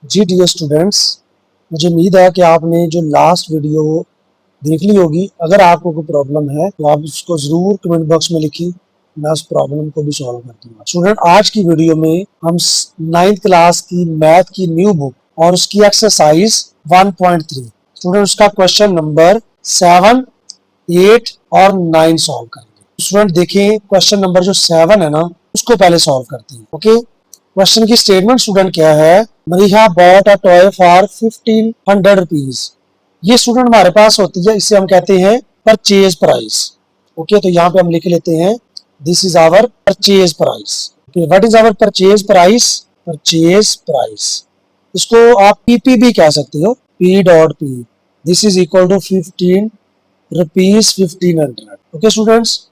जी dear students, मुझे उम्मीद है कि आपने जो लास्ट वीडियो देख ली होगी। अगर आपको कोई प्रॉब्लम है तो आप उसको ज़रूर कमेंट बॉक्स में लिखिए, मैं उस प्रॉब्लम को भी सॉल्व कर दूंगा। स्टूडेंट, आज की वीडियो में हम 9th क्लास की मैथ की न्यू बुक और उसकी एक्सरसाइज 1.3 स्टूडेंट उसका क्वेश्चन नंबर 7, 8 और 9 सॉल्व करेंगे। स्टूडेंट देखिए, क्वेश्चन नंबर जो 7 है ना, उसको पहले सॉल्व करते हैं। ओके, क्वेश्चन की स्टेटमेंट स्टूडेंट क्या है? Mariha bought a toy for 1500 rupees. ये स्टूडेंट हमारे पास होती है, इसे हम कहते हैं परचेज प्राइस। ओके, तो यहाँ पे हम लिख लेते हैं this is our purchase price. What is our purchase price? Purchase price, इसको आप पीपी भी कह सकते हो, P dot P. This is equal to 15 rupees 1500। Okay students,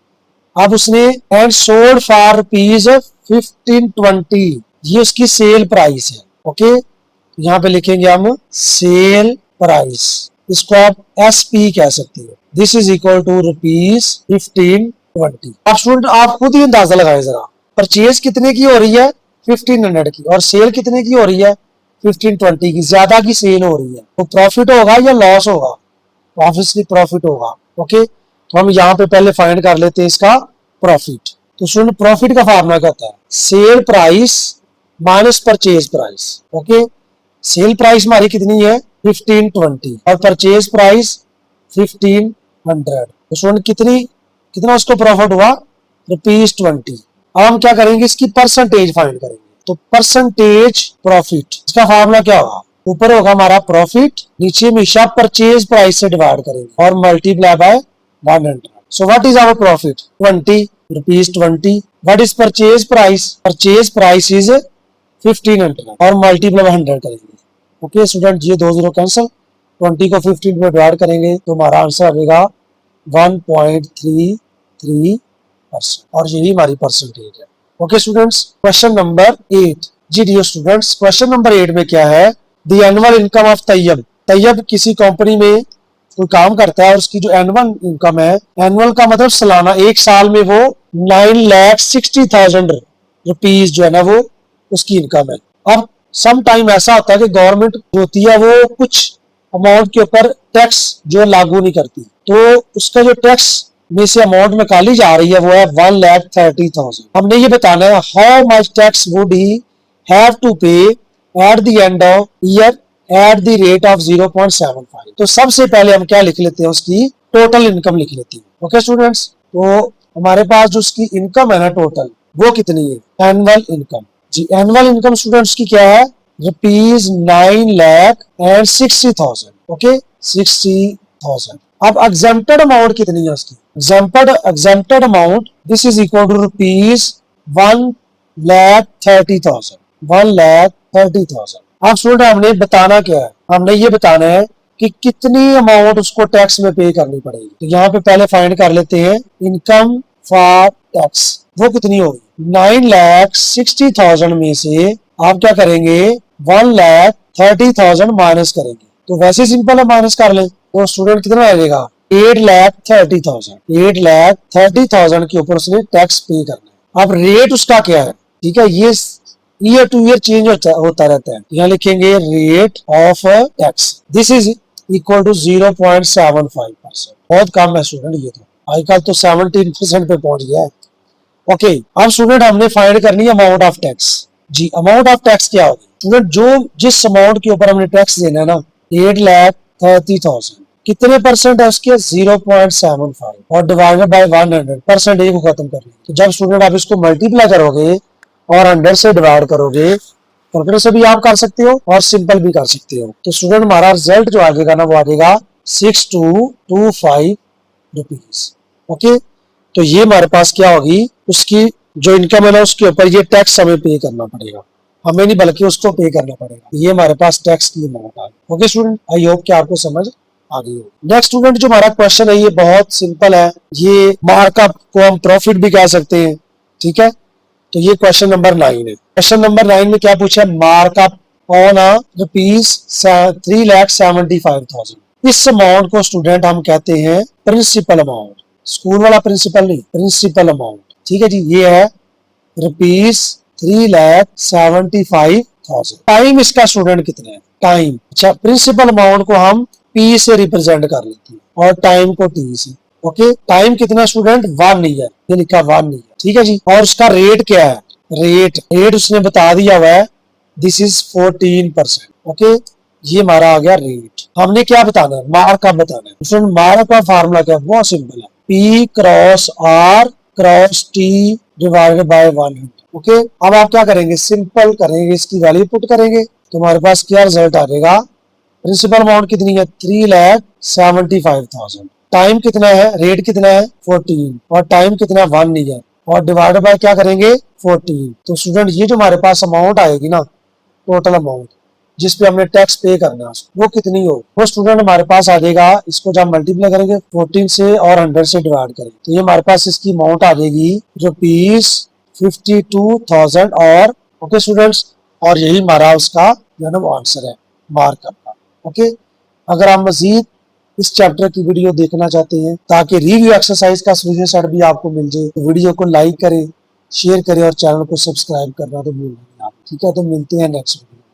अब उसने एंड सोल्ड फॉर रुपीज 1520, ये उसकी सेल प्राइस है। ओके, यहाँ पे लिखेंगे हम सेल प्राइस, इसको आप एस पी कह सकते हो। This is equal to rupees 1520। अब स्टूडेंट आप खुद ही अंदाजा लगाए जरा, परचेज कितने की हो रही है? 1500 की, और सेल कितने की हो रही है? 1520 की। ज्यादा की सेल हो रही है, तो प्रॉफिट होगा या लॉस होगा? ऑब्वियसली प्रॉफिट होगा। ओके, तो हम यहाँ पे पहले फाइंड कर लेते हैं इसका प्रॉफिट। तो स्टूडेंट, प्रॉफिट का फार्मूला क्या होता है? Sale price minus purchase price. Okay, sale price हमारी कितनी है? 1520 और परचेज प्राइस 1500। तो स्टूडेंट कितना उसको प्रॉफिट हुआ? ₹20। अब हम क्या करेंगे, इसकी परसेंटेज फाइंड करेंगे। तो परसेंटेज प्रॉफिट, इसका फार्मूला क्या होगा? ऊपर होगा हमारा प्रॉफिट, नीचे हमेशा परचेज प्राइस से डिवाइड करेंगे और multiply by 100। So what is our profit? 20 rupees 20। What is purchase price? Purchase price is 1500 और मल्टीप्लाई बाय 100 करेंगे। ओके स्टूडेंट, ये 2 0 कैंसिल, 20 को 15 में डिवाइड करेंगे तो हमारा आंसर आएगा 1.33%, और यही हमारी परसेंटेज है। Okay students, question number 8। जी डियर स्टूडेंट्स, क्वेश्चन नंबर 8 में क्या है? The annual income of Tayyab. Tayyab किसी कंपनी में कोई काम करता है और उसकी जो एनुअल इनकम है, एनुअल का मतलब सालाना, एक साल में वो 9,60,000 रुपीज जो है ना, वो उसकी इनकम है। अब सम टाइम ऐसा होता है कि गवर्नमेंट जो होती है वो कुछ अमाउंट के ऊपर टैक्स जो लागू नहीं करती, तो उसका जो टैक्स में से अमाउंट निकाली जा रही है वो है 1,30,000। हमने ये बताना है how much tax would he have to pay at the end of year at the rate of 0.75। तो सबसे पहले हम क्या लिख लेते हैं, उसकी टोटल इनकम लिख लेते हैं। ओके स्टूडेंट्स, तो हमारे पास जो उसकी इनकम है ना टोटल, वो कितनी है? Annual income. जी, एनुअल इनकम स्टूडेंट्स की क्या है? ₹9,60,000। ओके, 60,000। अब एग्जेम्प्टेड अमाउंट कितनी है उसकी? Exempted amount, this is equal to ₹1,30,000। 1,30,000। अब स्टूडेंट हमने बताना क्या है? हमने ये बताना है कि कितनी अमाउंट उसको टैक्स में पे करनी पड़ेगी। तो यहाँ पे पहले फाइंड कर लेते हैं इनकम फॉर टैक्स, वो कितनी होगी? 9,60,000 में से आप क्या करेंगे? 1,30,000 माइनस करेंगे। तो वैसे सिंपल है, माइनस कर लें तो स्टूडेंट कितना आ जाएगा? 8,30,000। 8,30,000 के ऊपर उसने टैक्स पे करना है। अब रेट उसका क्या है? ठीक है, ये ईयर टू ईयर चेंज होता रहता है। यहाँ लिखेंगे rate of tax, this is equal to 0.75%। बहुत कम है स्टूडेंट, ये तो आजकल तो 17% पे पहुंच गया है। ओके, अब स्टूडेंट हमने फाइंड करनी है अमाउंट ऑफ टैक्स। जी, अमाउंट ऑफ टैक्स क्या होगी? स्टूडेंट, जो जिस अमाउंट के ऊपर हमने टैक्स देना है ना, 8,30,000, कितने परसेंट है उसके? 0.75 और डिवाइडेड बाय 100, परसेंटेज को खत्म कर लेंगे। तो जब स्टूडेंट आप इसको मल्टीप्लाई करोगे और 100 से डिवाइड करोगे, कैलकुलेटर से भी आप कर सकते हो और सिंपल भी कर सकते हो। तो स्टूडेंट हमारा रिजल्ट जो आ जाएगा ना, वो आ जाएगा 6,225 रुपीज। ओके, तो ये हमारे पास क्या होगी? उसकी जो इनकम है ना, उसके ऊपर ये टैक्स हमें पे करना पड़ेगा, हमें नहीं बल्कि उसको पे करना पड़ेगा। ये हमारे पास टैक्स की अमाउंट आ गई। ओके स्टूडेंट, आई होप कि आपको समझ आ गई हो। नेक्स्ट स्टूडेंट, जो हमारा क्वेश्चन है ये बहुत सिंपल है, ये मार्कअप को हम प्रॉफिट भी कह सकते हैं। ठीक है, तो ये क्वेश्चन नंबर 9 है। क्वेश्चन नंबर 9 में क्या पूछा? Markup on a ₹3,75,000। इस अमाउंट को स्टूडेंट हम कहते हैं प्रिंसिपल अमाउंट, स्कूल वाला प्रिंसिपल नहीं, प्रिंसिपल अमाउंट। ठीक है जी, ये है ₹3,75,000। 1000। टाइम इसका स्टूडेंट कितना है, टाइम, अच्छा प्रिंसिपल अमाउंट को हम P से रिप्रेजेंट कर लेते हैं और टाइम को T से। ओके, टाइम कितना स्टूडेंट, 1 ईयर, ये लिखा 1 ईयर, ठीक है जी। और उसका रेट क्या है, रेट उसने बता दिया हुआ है, दिस इज 14%। ओके, ये हमारा आ गया रेट। हमने क्या बताना है, मार्कअप बताना है। स्टूडेंट मार्कअप का फार्मूला क्या है, बहुत सिंपल है, P cross R cross T divided by 100। Okay, अब आप क्या करेंगे, सिंपल करेंगे, इसकी वैल्यू पुट करेंगे तो हमारे पास क्या रिजल्ट आ जाएगा। प्रिंसिपल अमाउंट कितनी है, 3,75,000। टाइम कितना है, रेट कितना है 14 और टाइम कितना है 1 ईयर और डिवाइडेड बाय क्या करेंगे 14। तो स्टूडेंट ये जो हमारे पास अमाउंट आएगी ना, टोटल अमाउंट जिसपे हमने टैक्स पे करना है वो कितनी हो, वो स्टूडेंट हमारे पास आ जाएगा। इसको जब मल्टीप्लाई करेंगे 14 से और 100 से डिवाइड करेंगे तो ये हमारे पास इसकी अमाउंट आ जाएगी जो पीस 52,000 और ओके स्टूडेंट्स, और यही हमारा उसका आंसर है मार्कअप का। ओके, अगर आप मजीद इस चैप्टर की वीडियो देखना चाहते हैं ताकि रिव्यू एक्सरसाइज का सोल्यूशन सेट भी आपको मिल जाए तो वीडियो को लाइक करें, शेयर करें और चैनल को सब्सक्राइब करना तो भूलें नहीं आप। ठीक है, तो मिलते हैं नेक्स्ट।